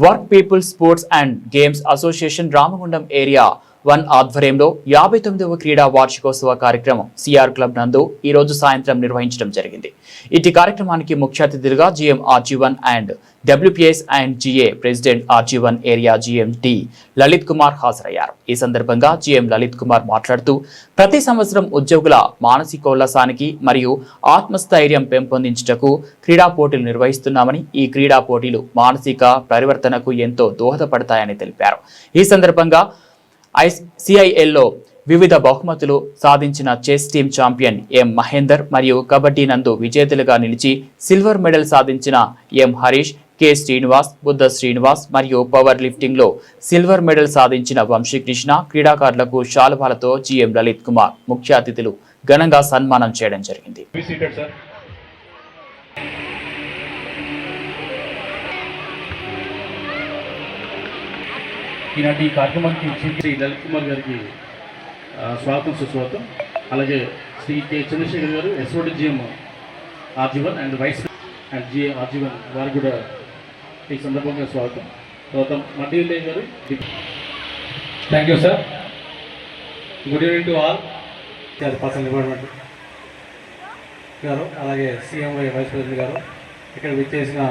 Work people sports and games association Ramagundam area 1 ఆధ్వర్యంలో 59వ క్రీడా వార్షికోత్సవ కార్యక్రమం సిఆర్ క్లబ్ నందు ఈ రోజు సాయంత్రం నిర్వహించడం జరిగింది. ఇటు కార్యక్రమానికి ముఖ్య అతిథులుగా GM RG1 and WPS and GA president RG1 area GM D Lalith Kumar హాజరయ్యారు. ఈ సందర్భంగా GM లలిత్ కుమార్ మాట్లాడుతూ ప్రతి సంవత్సరం ఉద్యోగుల మానసికోల్లాసానికి మరియు ఆత్మస్థైర్యం పెంపొందించుటకు క్రీడా పోటీలు నిర్వహిస్తున్నామని, ఈ క్రీడా పోటీలు మానసిక పరివర్తనకు ఎంతో దోహదపడతాయని తెలిపారు. ఈ సందర్భంగా CILలో వివిధ బహుమతులు సాధించిన చెస్ టీమ్ ఛాంపియన్ ఎం మహేందర్ మరియు కబడ్డీ నందు విజేతలుగా నిలిచి సిల్వర్ మెడల్ సాధించిన ఎం హరీష్, కె శ్రీనివాస్, బుద్ధ శ్రీనివాస్ మరియు పవర్ లిఫ్టింగ్ లో సిల్వర్ మెడల్ సాధించిన వంశీకృష్ణ క్రీడాకారులకు శాలువాలతో GM లలిత్ కుమార్ ముఖ్య అతిథులు ఘనంగా సన్మానం చేయడం జరిగింది. ఈనాటి కార్యక్రమానికి శ్రీ లలిత్ కుమార్ గారికి స్వాగతం సుస్వాగతం. అలాగే శ్రీ కె చంద్రశేఖర్ గారు SOD GM RG1 and wise and GA RG1 వారు కూడా ఈ సందర్భంగా స్వాగతం. తర్వాత మడ్డీలే గారు. Thank you sir. Good evening to all. Personal department గారు, అలాగే CMY వైస్ ప్రెసిడెంట్ గారు, ఇక్కడ విచ్చేసిన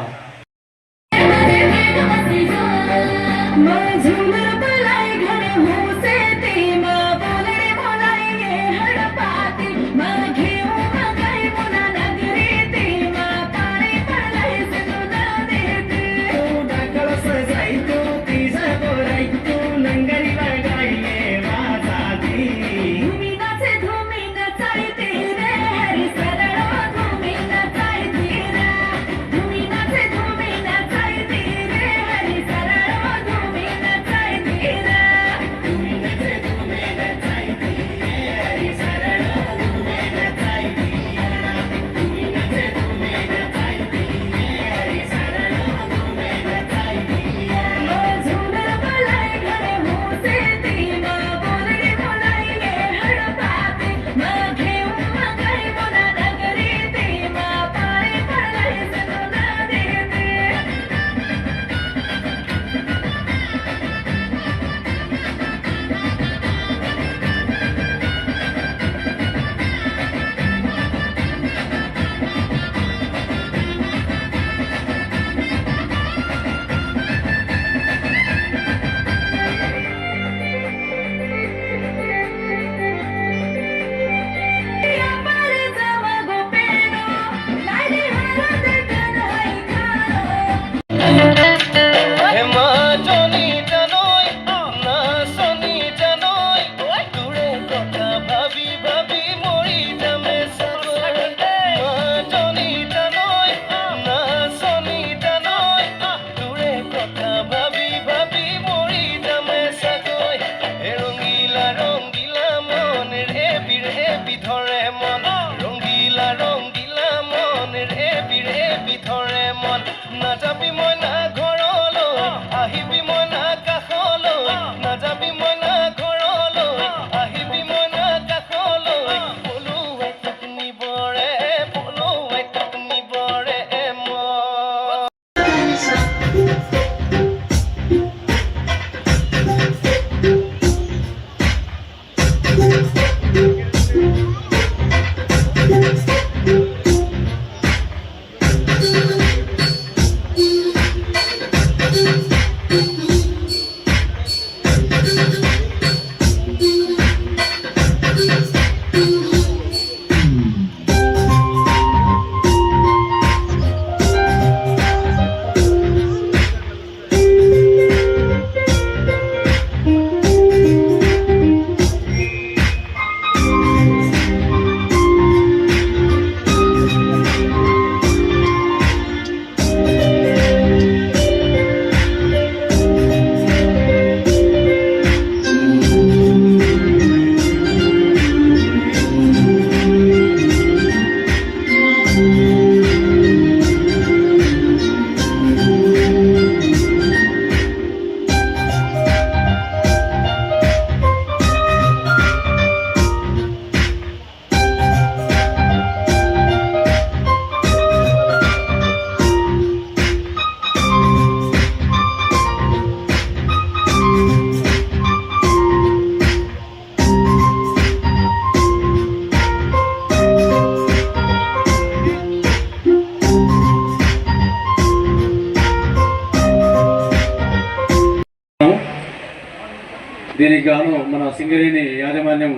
దీనికి గాను మన సింగరేణి యాజమాన్యం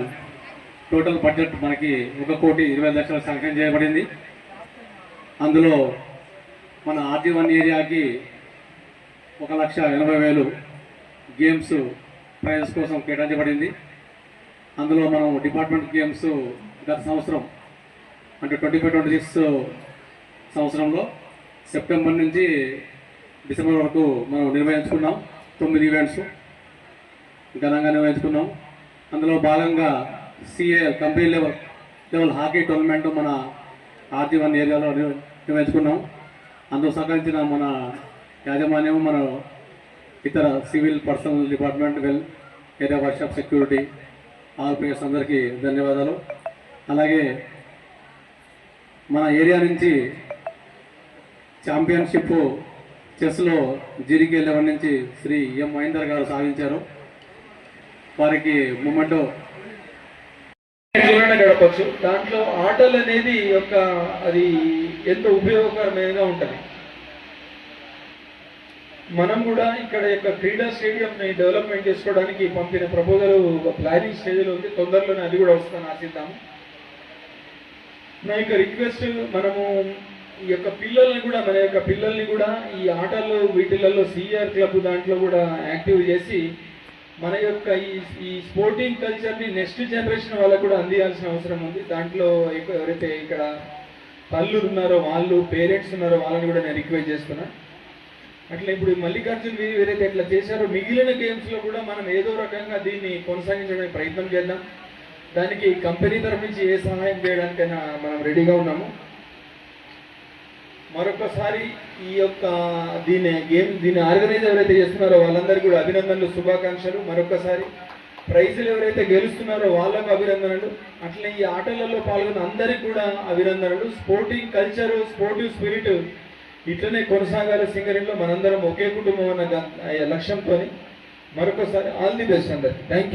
టోటల్ బడ్జెట్ మనకి 1,20,00,000 శాంక్షన్ చేయబడింది. అందులో మన RG1 ఏరియాకి 1,80,000 గేమ్స్ ప్రైజెస్ కోసం కేటాయించబడింది. అందులో మనం డిపార్ట్మెంట్ గేమ్స్ గత సంవత్సరం అంటే 25-26 సంవత్సరంలో సెప్టెంబర్ నుంచి డిసెంబర్ వరకు మనం నిర్వహించుకున్నాం. 9 ఈవెంట్స్ ఘనంగా నిర్వహించుకున్నాం. అందులో భాగంగా CAL company level hockey tournament మన RG1 ఏరియాలో నిర్వహించుకున్నాం. అందులో సహకరించిన మన యాజమాన్యం, మన ఇతర civil personal department, area workshop, security, all players అందరికీ ధన్యవాదాలు. అలాగే మన ఏరియా నుంచి ఛాంపియన్షిప్ చెస్లో జీరికే 11 నుంచి శ్రీ ఎం మహేందర్ గారు సాధించారు. వారికి మూమెంటో గడపచ్చు. దాంట్లో ఆటలు అనేది అది ఎంతో ఉపయోగకరమైనగా ఉంటుంది. మనం కూడా ఇక్కడ యొక్క క్రీడా స్టేడియంని డెవలప్మెంట్ చేసుకోవడానికి పంపిన ప్రపోజల్ ప్లానింగ్ స్టేజ్లో ఉంది. తొందరలోనే అది కూడా వస్తుందని ఆశిద్దాము. నా యొక్క రిక్వెస్ట్, మనము ఈ యొక్క పిల్లల్ని కూడా ఈ ఆటల్లో వీటిలలో CR క్లబ్ దాంట్లో కూడా యాక్టివ్ చేసి మన యొక్క ఈ స్పోర్టింగ్ కల్చర్ని నెక్స్ట్ జనరేషన్ వాళ్ళకు కూడా అందియాల్సిన అవసరం ఉంది. దాంట్లో ఎవరైతే ఇక్కడ తల్లులు ఉన్నారో వాళ్ళు, పేరెంట్స్ ఉన్నారో వాళ్ళని కూడా నేను రిక్వెస్ట్ చేస్తున్నా. అట్లా ఇప్పుడు మల్లికార్జున్ ఎవరైతే ఇట్లా చేశారో మిగిలిన గేమ్స్లో కూడా మనం ఏదో రకంగా దీన్ని కొనసాగించడానికి ప్రయత్నం చేద్దాం. దానికి కంపెనీ తరఫు నుంచి ఏ సహాయం చేయడానికైనా మనం రెడీగా ఉన్నాము. మరొకసారి ఈ యొక్క దీన్ని ఆర్గనైజ్ ఎవరైతే చేస్తున్నారో వాళ్ళందరికీ కూడా అభినందనలు, శుభాకాంక్షలు. మరొకసారి ప్రైజులు ఎవరైతే గెలుస్తున్నారో వాళ్ళకు అభినందనలు. అట్లనే ఈ ఆటలలో పాల్గొన్న అందరికీ కూడా అభినందనలు. స్పోర్టింగ్ కల్చరు, స్పోర్టివ్ స్పిరిట్ ఇట్లనే కొనసాగాలి సింగరేణిలో. మనందరం ఒకే కుటుంబం అన్న లక్ష్యంతో మరొకసారి ఆల్ ది బెస్ట్ అందరికి. Thank you.